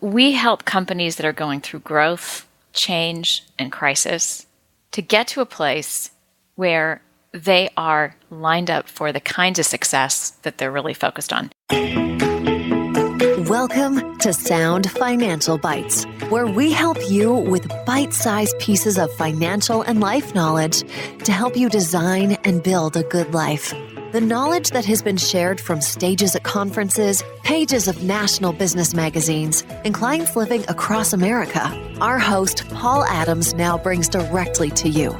we help companies that are going through growth, change, and crisis to get to a place where they are lined up for the kinds of success that they're really focused on. Welcome to Sound Financial Bites, where we help you with bite-sized pieces of financial and life knowledge to help you design and build a good life. The knowledge that has been shared from stages at conferences, pages of national business magazines, and clients living across America, our host, Paul Adams, now brings directly to you.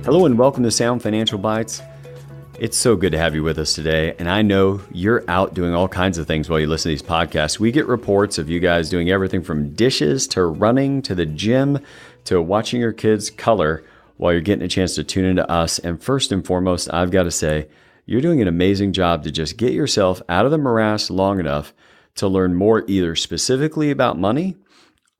Hello and welcome to Sound Financial Bites. It's so good to have you with us today, and I know you're out doing all kinds of things while you listen to these podcasts. We get reports of you guys doing everything from dishes to running to the gym to watching your kids color while you're getting a chance to tune into us. And first and foremost, I've got to say, you're doing an amazing job to just get yourself out of the morass long enough to learn more either specifically about money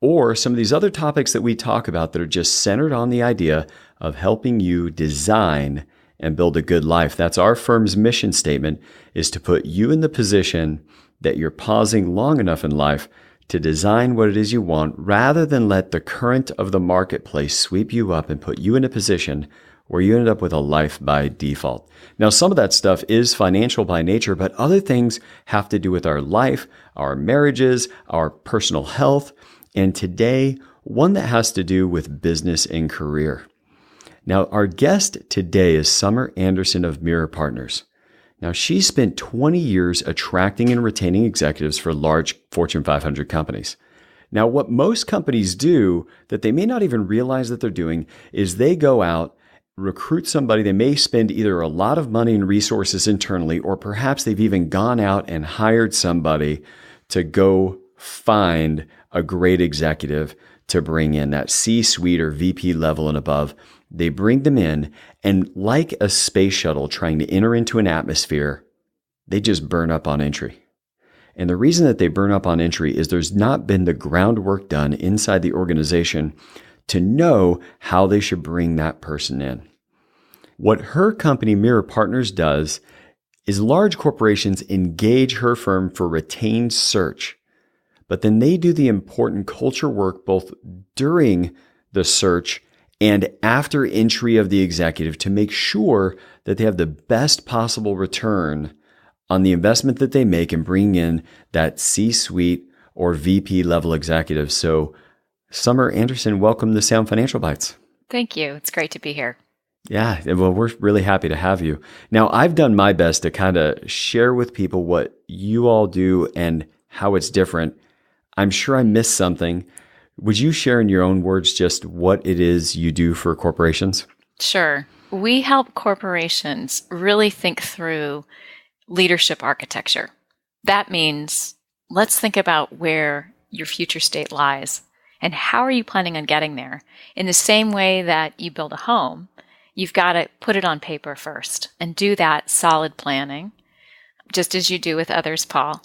or some of these other topics that we talk about that are just centered on the idea of helping you design and build a good life. That's our firm's mission statement, is to put you in the position that you're pausing long enough in life to design what it is you want, rather than let the current of the marketplace sweep you up and put you in a position where you end up with a life by default. Now, some of that stuff is financial by nature, but other things have to do with our life, our marriages, our personal health, and today, one that has to do with business and career. Now, our guest today is Summer Anderson of MiROR Partners. Now, she spent 20 years attracting and retaining executives for large Fortune 500 companies. Now, what most companies do that they may not even realize that they're doing is they go out, recruit somebody. They may spend either a lot of money and resources internally, or perhaps they've even gone out and hired somebody to go find a great executive to bring in that C-suite or VP level and above. They bring them in, and like a space shuttle trying to enter into an atmosphere, they just burn up on entry. And the reason that they burn up on entry is there's not been the groundwork done inside the organization to know how they should bring that person in. What her company, MiROR Partners, does is large corporations engage her firm for retained search, but then they do the important culture work both during the search and after entry of the executive to make sure that they have the best possible return on the investment that they make in bringing in that C-suite or VP level executive. So, Summer Anderson, welcome to Sound Financial Bites. Thank you. It's great to be here. Yeah, well, we're really happy to have you. Now, I've done my best to kind of share with people what you all do and how it's different. I'm sure I missed something. Would you share in your own words just what it is you do for corporations? Sure. We help corporations really think through leadership architecture. That means let's think about where your future state lies and how are you planning on getting there. In the same way that you build a home, you've got to put it on paper first and do that solid planning, just as you do with others, Paul.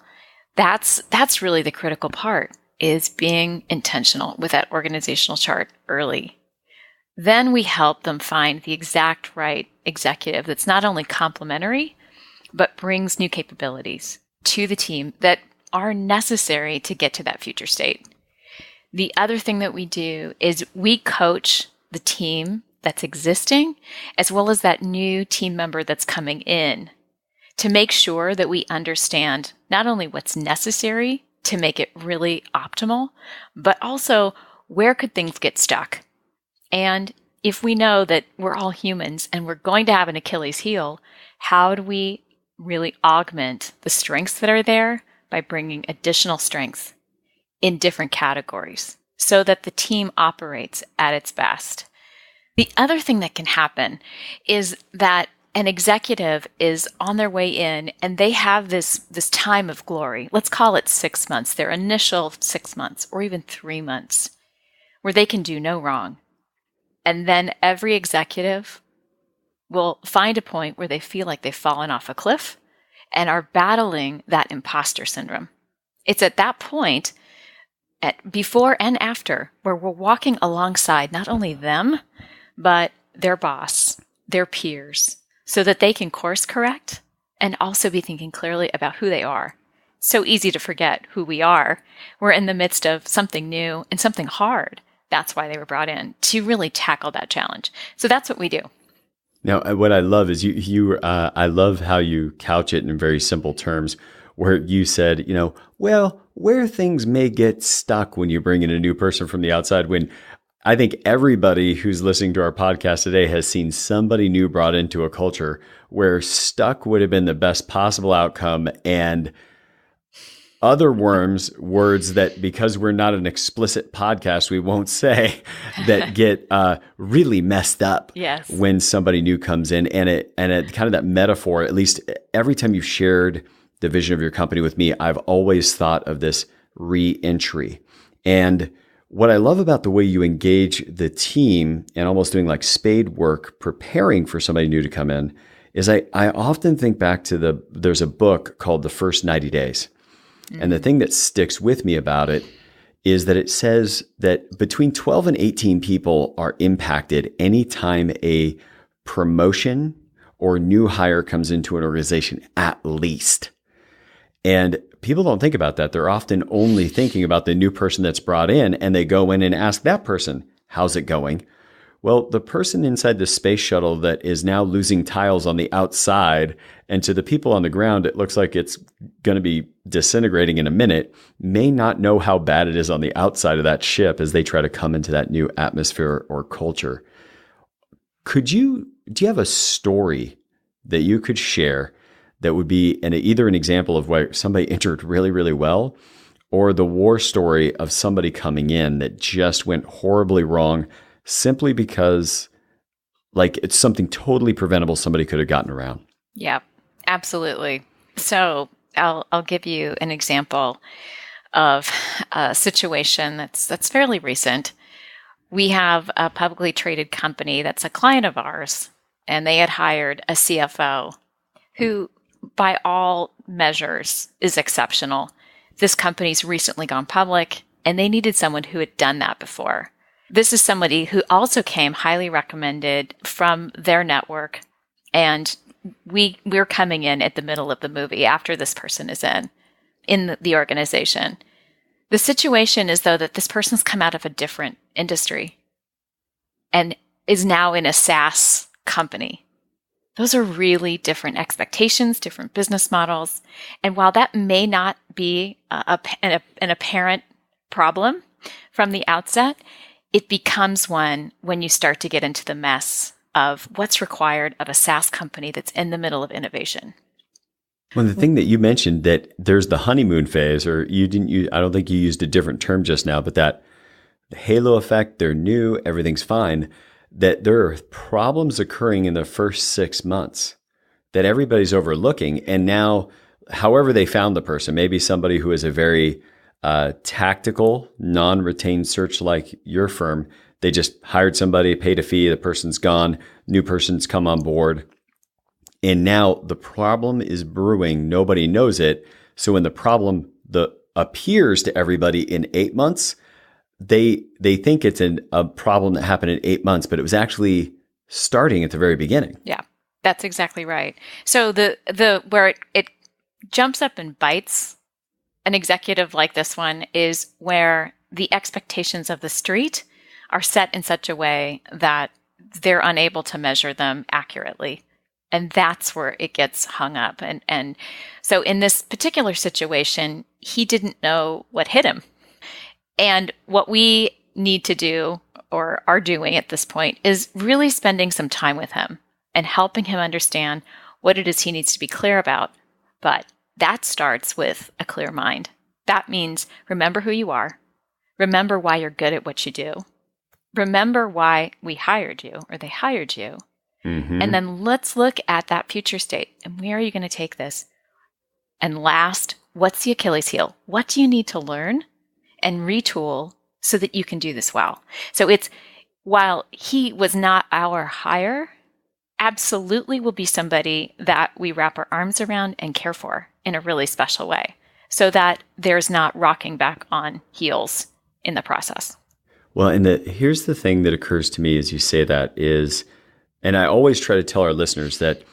That's really the critical part, is being intentional with that organizational chart early. Then we help them find the exact right executive that's not only complementary, but brings new capabilities to the team that are necessary to get to that future state. The other thing that we do is we coach the team that's existing, as well as that new team member that's coming in, to make sure that we understand not only what's necessary to make it really optimal, but also where could things get stuck? And if we know that we're all humans and we're going to have an Achilles heel, how do we really augment the strengths that are there by bringing additional strengths in different categories so that the team operates at its best? The other thing that can happen is that an executive is on their way in and they have this time of glory. Let's call it 6 months, their initial 6 months or even 3 months, where they can do no wrong. And then every executive will find a point where they feel like they've fallen off a cliff and are battling that imposter syndrome. It's at that point, before and after, where we're walking alongside not only them, but their boss, their peers, so that they can course correct and also be thinking clearly about who they are so easy to forget who we are. We're in the midst of something new and something hard. That's why they were brought in, to really tackle that challenge. So that's what we do. Now, what I love is I love how you couch it in very simple terms, where you said, well, where things may get stuck when you bring in a new person from the outside, when I think everybody who's listening to our podcast today has seen somebody new brought into a culture where stuck would have been the best possible outcome, and other words that, because we're not an explicit podcast, we won't say, that get really messed up. Yes. When somebody new comes in, and it kind of that metaphor, at least every time you've shared the vision of your company with me, I've always thought of this re-entry. And what I love about the way you engage the team and almost doing like spade work, preparing for somebody new to come in, is I often think back to there's a book called The First 90 Days. And the thing that sticks with me about it is that it says that between 12 and 18 people are impacted anytime a promotion or new hire comes into an organization, at least. And people don't think about that. They're often only thinking about the new person that's brought in, and they go in and ask that person, how's it going? Well, the person inside the space shuttle that is now losing tiles on the outside, and to the people on the ground, it looks like it's going to be disintegrating in a minute, may not know how bad it is on the outside of that ship as they try to come into that new atmosphere or culture. Do you have a story that you could share that would be either an example of where somebody entered really, really well, or the war story of somebody coming in that just went horribly wrong simply because it's something totally preventable somebody could have gotten around? Yeah, absolutely. So I'll give you an example of a situation that's fairly recent. We have a publicly traded company that's a client of ours, and they had hired a CFO who, by all measures, is exceptional. This company's recently gone public, and they needed someone who had done that before. This is somebody who also came highly recommended from their network, and we're coming in at the middle of the movie after this person is in the organization. The situation is, though, that this person's come out of a different industry and is now in a SaaS company. Those are really different expectations, different business models. And while that may not be an apparent problem from the outset, it becomes one when you start to get into the mess of what's required of a SaaS company that's in the middle of innovation. Well, the thing that you mentioned, that there's the honeymoon phase, or I don't think you used a different term just now, but that the halo effect, they're new, everything's fine, that there are problems occurring in the first 6 months that everybody's overlooking. And now, however they found the person, maybe somebody who is a very tactical, non-retained search like your firm, they just hired somebody, paid a fee, the person's gone, new person's come on board. And now the problem is brewing, nobody knows it. So when the problem appears to everybody in 8 months, they think it's a problem that happened in 8 months, but it was actually starting at the very beginning. Yeah, that's exactly right. So the where it jumps up and bites an executive like this one is where the expectations of the street are set in such a way that they're unable to measure them accurately. And that's where it gets hung up. And so in this particular situation, he didn't know what hit him. And what we need to do, or are doing at this point, is really spending some time with him and helping him understand what it is he needs to be clear about. But that starts with a clear mind. That means remember who you are. Remember why you're good at what you do. Remember why we hired you, or they hired you. Mm-hmm. And then let's look at that future state. And where are you going to take this? And last, what's the Achilles heel? What do you need to learn and retool so that you can do this well? So while he was not our hire, absolutely will be somebody that we wrap our arms around and care for in a really special way, so that there's not rocking back on heels in the process. Well, and here's the thing that occurs to me as you say that is, and I always try to tell our listeners that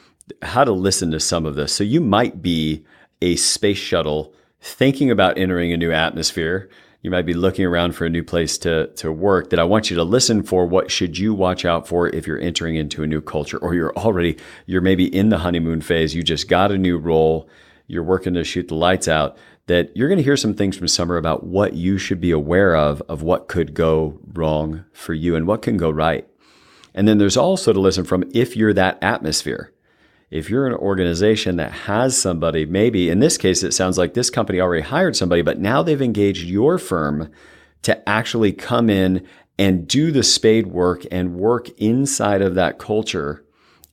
how to listen to some of this. So you might be a space shuttle thinking about entering a new atmosphere, you might be looking around for a new place to work, that I want you to listen for what should you watch out for if you're entering into a new culture, or you're maybe in the honeymoon phase, you just got a new role, you're working to shoot the lights out, that you're going to hear some things from Summer about what you should be aware of what could go wrong for you and what can go right. And then there's also to listen from if you're that atmosphere. If you're an organization that has somebody, maybe in this case, it sounds like this company already hired somebody, but now they've engaged your firm to actually come in and do the spade work and work inside of that culture.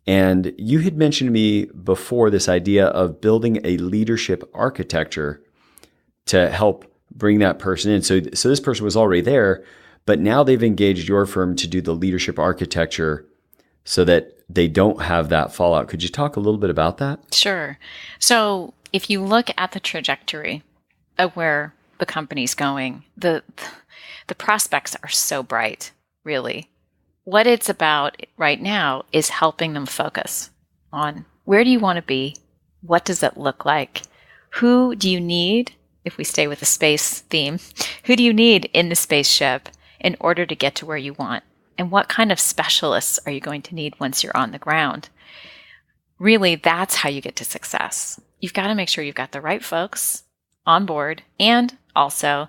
And you had mentioned to me before this idea of building a leadership architecture to help bring that person in. So this person was already there, but now they've engaged your firm to do the leadership architecture so that they don't have that fallout. Could you talk a little bit about that? Sure. So if you look at the trajectory of where the company's going, the prospects are so bright, really. What it's about right now is helping them focus on where do you want to be? What does it look like? Who do you need, if we stay with the space theme, who do you need in the spaceship in order to get to where you want? And what kind of specialists are you going to need once you're on the ground? Really, that's how you get to success. You've got to make sure you've got the right folks on board and also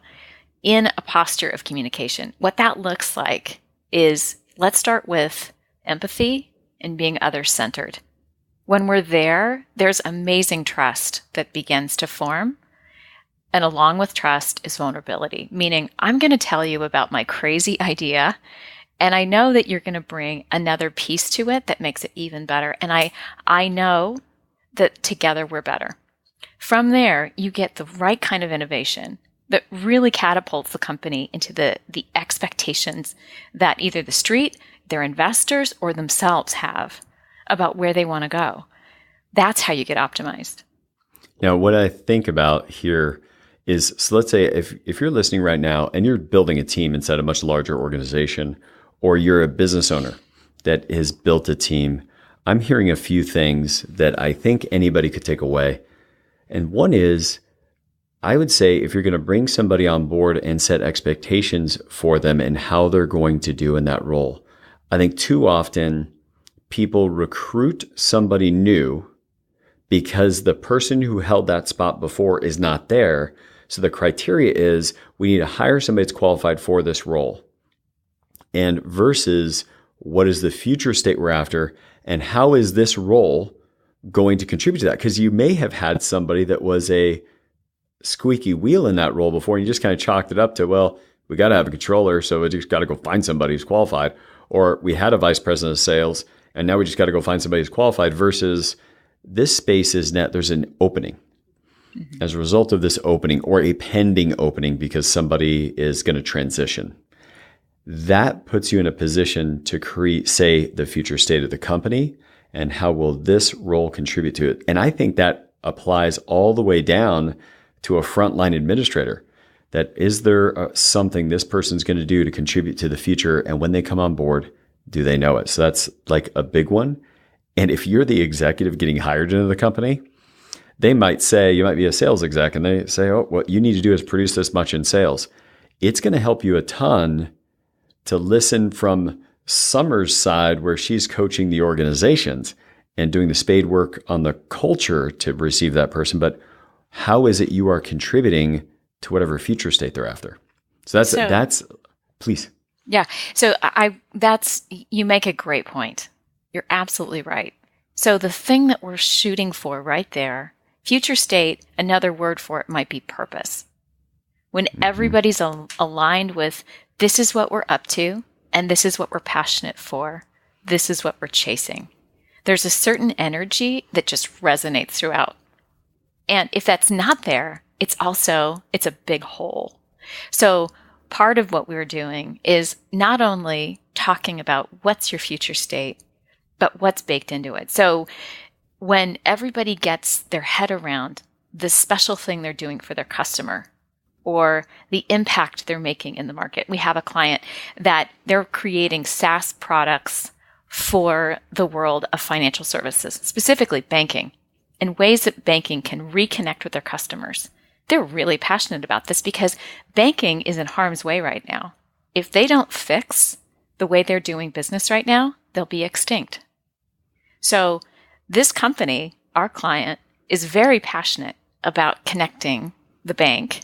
in a posture of communication. What that looks like is, let's start with empathy and being other-centered. When we're there, there's amazing trust that begins to form. And along with trust is vulnerability, meaning I'm going to tell you about my crazy idea, and I know that you're going to bring another piece to it that makes it even better. And I know that together we're better. From there, you get the right kind of innovation that really catapults the company into the expectations that either the street, their investors, or themselves have about where they want to go. That's how you get optimized. Now, what I think about here is, so let's say if you're listening right now and you're building a team inside a much larger organization, or you're a business owner that has built a team, I'm hearing a few things that I think anybody could take away. And one is, I would say if you're going to bring somebody on board and set expectations for them and how they're going to do in that role, I think too often people recruit somebody new because the person who held that spot before is not there. So the criteria is we need to hire somebody that's qualified for this role. And versus what is the future state we're after and how is this role going to contribute to that? Because you may have had somebody that was a squeaky wheel in that role before, and you just kind of chalked it up to, well, we got to have a controller, so we just got to go find somebody who's qualified. Or we had a vice president of sales, and now we just got to go find somebody who's qualified, versus this space is net, there's an opening. Mm-hmm. As a result of this opening, or a pending opening because somebody is going to transition, that puts you in a position to create, say, the future state of the company and how will this role contribute to it. And I think that applies all the way down to a frontline administrator. That is there something this person's going to do to contribute to the future? And when they come on board, do they know it? So that's like a big one. And if you're the executive getting hired into the company, they might say, you might be a sales exec, and they say, oh, what you need to do is produce this much in sales. It's going to help you a ton to listen from Summer's side, where she's coaching the organizations and doing the spade work on the culture to receive that person. But how is it you are contributing to whatever future state they're after? So that's please. Yeah. So you make a great point. You're absolutely right. So the thing that we're shooting for right there, future state, another word for it might be purpose. When everybody's aligned with, this is what we're up to, and this is what we're passionate for, this is what we're chasing, there's a certain energy that just resonates throughout. And if that's not there, it's a big hole. So part of what we're doing is not only talking about what's your future state, but what's baked into it. So when everybody gets their head around the special thing they're doing for their customer or the impact they're making in the market. We have a client that they're creating SaaS products for the world of financial services, specifically banking, in ways that banking can reconnect with their customers they're really passionate about this because banking is in harm's way right now. If they don't fix the way they're doing business right now, they'll be extinct. So this company, our client, is very passionate about connecting the bank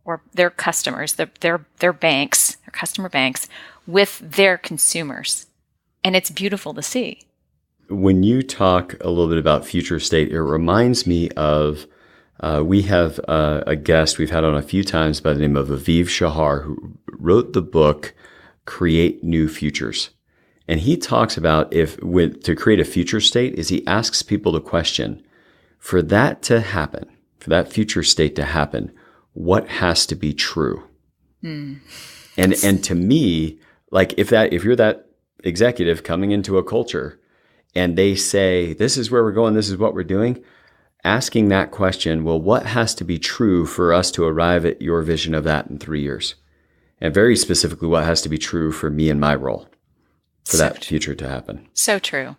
or their customers, their banks, their customer banks, with their consumers. And it's beautiful to see. When you talk a little bit about future state, it reminds me of, we have a guest we've had on a few times by the name of Aviv Shahar, who wrote the book, Create New Futures. And he talks about to create a future state is he asks people the question, for that to happen, for that future state to happen, what has to be true? And to me, like if you're that executive coming into a culture and they say, this is where we're going, this is what we're doing, asking that question, well, what has to be true for us to arrive at your vision of that in 3 years? And very specifically, what has to be true for me and my role for that future to happen? So true.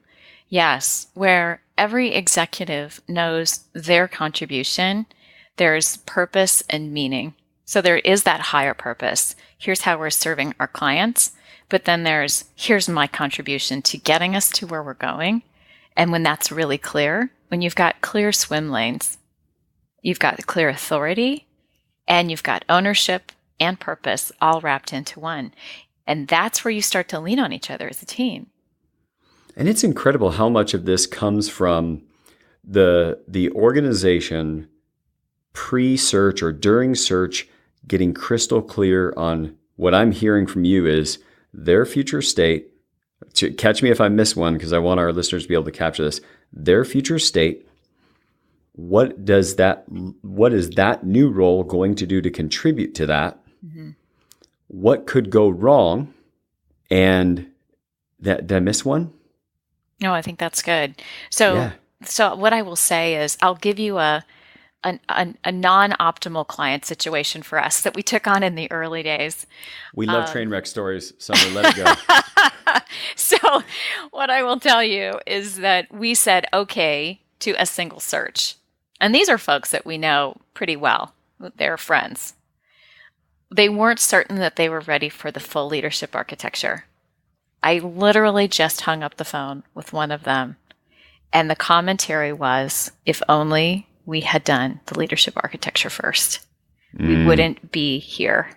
Yes, where every executive knows their contribution, there's purpose and meaning. So there is that higher purpose. Here's how we're serving our clients. But then here's my contribution to getting us to where we're going. And when that's really clear, when you've got clear swim lanes, you've got clear authority, and you've got ownership and purpose all wrapped into one. And that's where you start to lean on each other as a team. And it's incredible how much of this comes from the organization pre-search or during search getting crystal clear on what I'm hearing from you is their future state. Catch me if I miss one, because I want our listeners to be able to capture this. Their future state. What is that new role going to do to contribute to that? Mm-hmm. What could go wrong? And did I miss one? No, I think that's good. So what I will say is I'll give you a non-optimal client situation for us that we took on in the early days. We love train wreck stories, Summer. Let it go. So what I will tell you is that we said okay to a single search. And these are folks that we know pretty well. They're friends. They weren't certain that they were ready for the full leadership architecture. I literally just hung up the phone with one of them. And the commentary was, if only we had done the leadership architecture first, we wouldn't be here.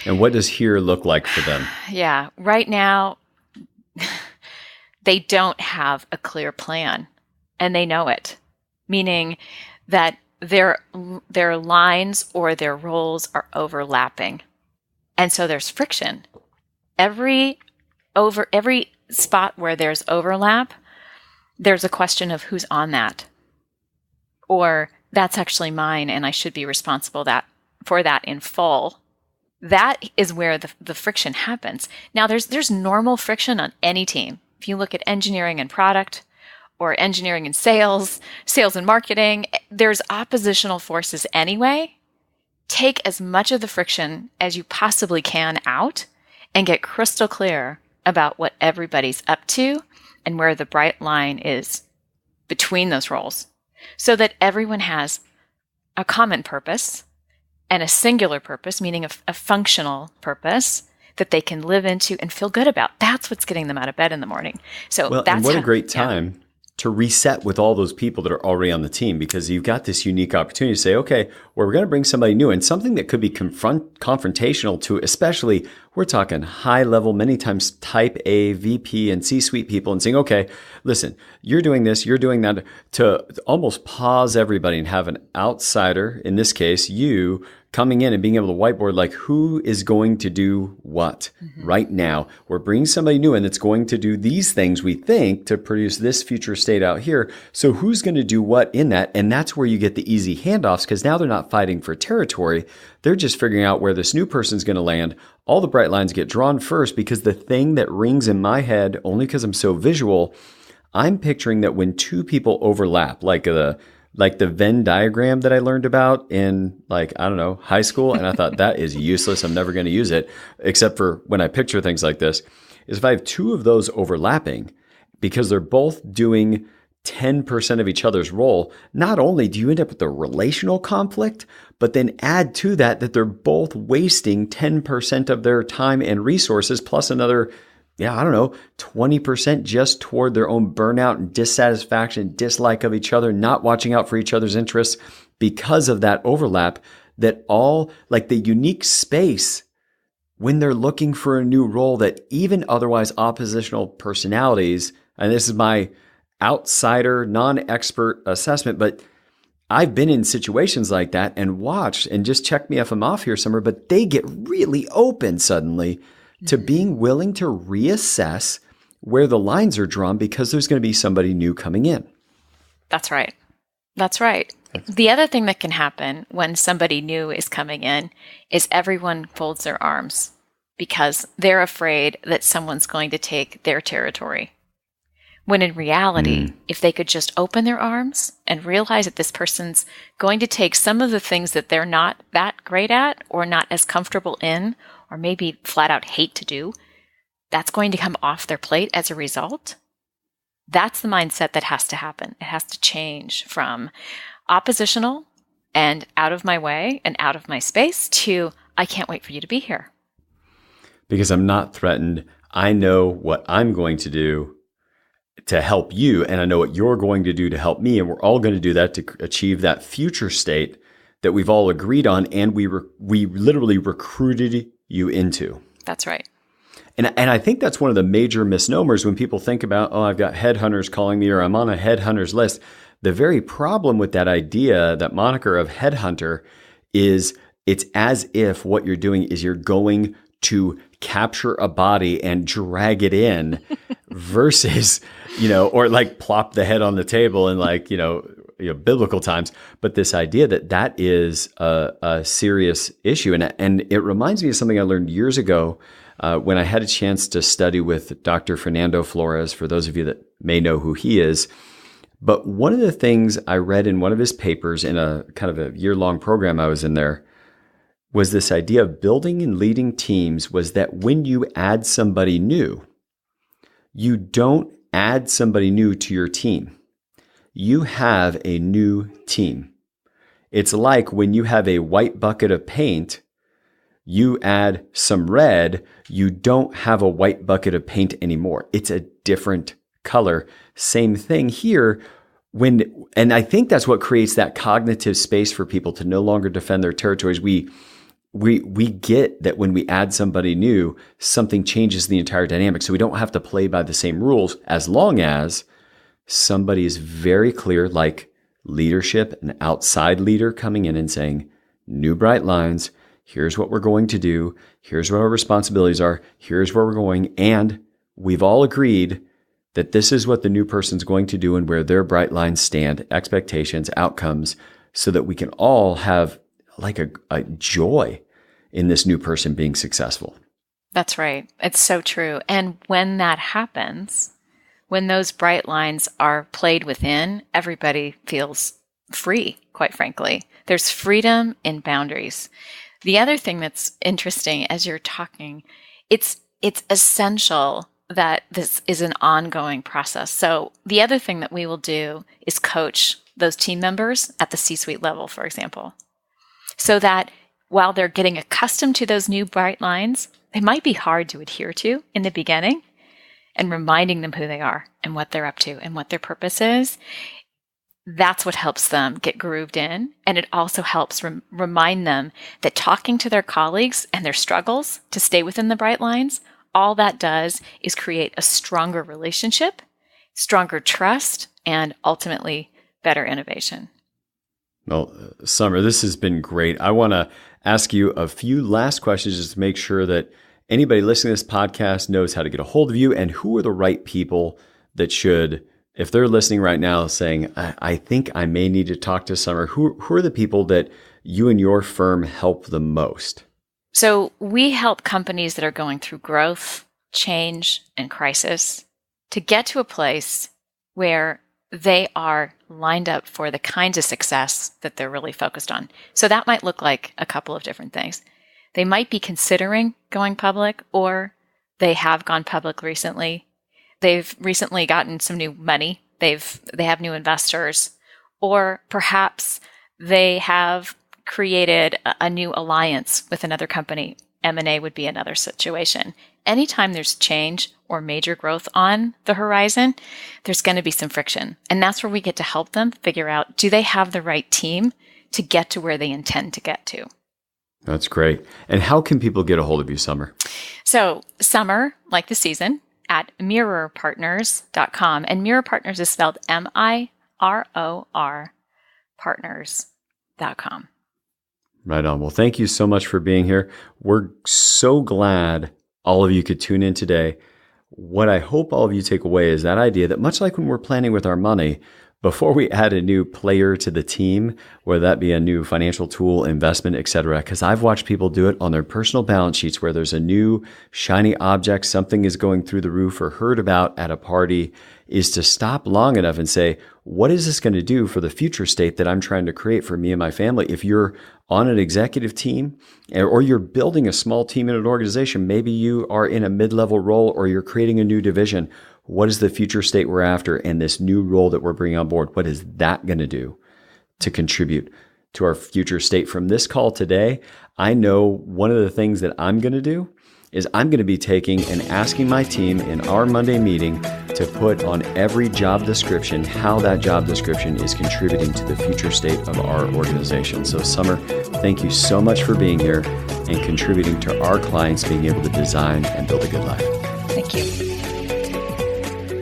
And what does here look like for them? Yeah. Right now, they don't have a clear plan, and they know it, meaning that their lines or their roles are overlapping. And so there's friction. Every spot where there's overlap, there's a question of who's on that. Or that's actually mine and I should be responsible for that in full. That is where the friction happens. Now there's normal friction on any team. If you look at engineering and product, or engineering and sales and marketing, there's oppositional forces anyway. Take as much of the friction as you possibly can out and get crystal clear about what everybody's up to and where the bright line is between those roles, so that everyone has a common purpose and a singular purpose, meaning a functional purpose that they can live into and feel good about. That's what's getting them out of bed in the morning. So and what a great time to reset with all those people that are already on the team, because you've got this unique opportunity to say, okay, well, we're going to bring somebody new, and something that could be confrontational to, especially we're talking high level, many times type A, VP and C-suite people, and saying, okay, listen, you're doing this, you're doing that, to almost pause everybody and have an outsider, in this case, you, coming in and being able to whiteboard, like, who is going to do what right now? We're bringing somebody new in that's going to do these things, we think, to produce this future state out here. So who's going to do what in that? And that's where you get the easy handoffs, because now they're not fighting for territory. They're just figuring out where this new person's going to land. All the bright lines get drawn first, because the thing that rings in my head, only because I'm so visual, I'm picturing that when two people overlap, like the Venn diagram that I learned about in, high school. And I thought, that is useless. I'm never going to use it, except for when I picture things like this, is if I have two of those overlapping, because they're both doing 10% of each other's role, not only do you end up with a relational conflict, but then add to that they're both wasting 10% of their time and resources plus another, 20% just toward their own burnout and dissatisfaction, dislike of each other, not watching out for each other's interests because of that overlap, that all like the unique space when they're looking for a new role that even otherwise oppositional personalities, and this is my outsider, non-expert assessment, but I've been in situations like that and watched, and just check me if I'm off here somewhere, but they get really open suddenly to being willing to reassess where the lines are drawn because there's going to be somebody new coming in. That's right. That's right. The other thing that can happen when somebody new is coming in is everyone folds their arms because they're afraid that someone's going to take their territory. When in reality, if they could just open their arms and realize that this person's going to take some of the things that they're not that great at or not as comfortable in, or maybe flat out hate to do, that's going to come off their plate as a result. That's the mindset that has to happen. It has to change from oppositional and out of my way and out of my space to, I can't wait for you to be here. Because I'm not threatened. I know what I'm going to do to help you, and I know what you're going to do to help me, and we're all going to do that to achieve that future state that we've all agreed on, and we literally recruited you into. That's right. And I think that's one of the major misnomers when people think about, I've got headhunters calling me or I'm on a headhunters list. The very problem with that idea, that moniker of headhunter, is it's as if what you're doing is you're going to capture a body and drag it in versus, or like plop the head on the table in biblical times. But this idea that is a serious issue. And it reminds me of something I learned years ago when I had a chance to study with Dr. Fernando Flores, for those of you that may know who he is. But one of the things I read in one of his papers in a kind of a year-long program I was in there was this idea of building and leading teams, was that when you add somebody new, you don't add somebody new to your team. You have a new team. It's like when you have a white bucket of paint, you add some red, you don't have a white bucket of paint anymore. It's a different color. Same thing here. And I think that's what creates that cognitive space for people to no longer defend their territories. We get that when we add somebody new, something changes the entire dynamic. So we don't have to play by the same rules as long as somebody is very clear, like leadership, an outside leader coming in and saying, new bright lines, here's what we're going to do, here's what our responsibilities are, here's where we're going, and we've all agreed that this is what the new person's going to do and where their bright lines stand, expectations, outcomes, so that we can all have like a joy in this new person being successful. That's right. It's so true. And when that happens, when those bright lines are played within, everybody feels free, quite frankly. There's freedom in boundaries. The other thing that's interesting as you're talking, it's essential that this is an ongoing process. So the other thing that we will do is coach those team members at the C-suite level, for example, so that while they're getting accustomed to those new bright lines, they might be hard to adhere to in the beginning, and reminding them who they are and what they're up to and what their purpose is. That's what helps them get grooved in. And it also helps remind them that talking to their colleagues and their struggles to stay within the bright lines, all that does is create a stronger relationship, stronger trust, and ultimately better innovation. Well, Summer, this has been great. I want to ask you a few last questions just to make sure that anybody listening to this podcast knows how to get a hold of you, and who are the right people that should, if they're listening right now saying, I think I may need to talk to Summer, who are the people that you and your firm help the most? So we help companies that are going through growth, change, and crisis to get to a place where they are lined up for the kinds of success that they're really focused on. So that might look like a couple of different things. They might be considering going public, or they have gone public recently. They've recently gotten some new money They have new investors, or perhaps they have created a new alliance with another company. M&A would be another situation. Anytime there's change or major growth on the horizon, there's going to be some friction. And that's where we get to help them figure out, do they have the right team to get to where they intend to get to? That's great. And how can people get a hold of you, Summer? So Summer, like the season, at MiRORPartners.com. And MiROR Partners is spelled MiROR Partners.com. Right on. Well, thank you so much for being here. We're so glad all of you could tune in today. What I hope all of you take away is that idea that much like when we're planning with our money, before we add a new player to the team, whether that be a new financial tool, investment, etc., because I've watched people do it on their personal balance sheets where there's a new shiny object, something is going through the roof or heard about at a party, is to stop long enough and say, what is this going to do for the future state that I'm trying to create for me and my family? If you're on an executive team or you're building a small team in an organization, maybe you are in a mid-level role or you're creating a new division. What is the future state we're after and this new role that we're bringing on board? What is that going to do to contribute to our future state? From this call today, I know one of the things that I'm going to do is I'm going to be taking and asking my team in our Monday meeting to put on every job description how that job description is contributing to the future state of our organization. So Summer, thank you so much for being here and contributing to our clients being able to design and build a good life. Thank you.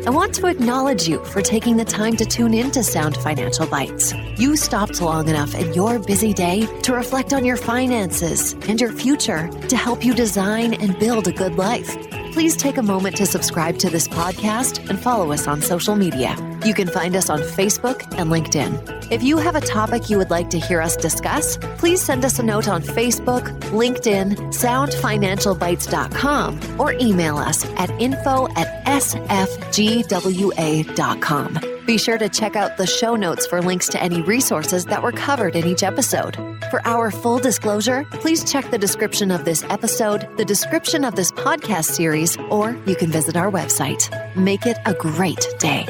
I want to acknowledge you for taking the time to tune in to Sound Financial Bites. You stopped long enough in your busy day to reflect on your finances and your future to help you design and build a good life. Please take a moment to subscribe to this podcast and follow us on social media. You can find us on Facebook and LinkedIn. If you have a topic you would like to hear us discuss, please send us a note on Facebook, LinkedIn, soundfinancialbites.com, or email us at info@sfgwa.com. Be sure to check out the show notes for links to any resources that were covered in each episode. For our full disclosure, please check the description of this episode, the description of this podcast series, or you can visit our website. Make it a great day.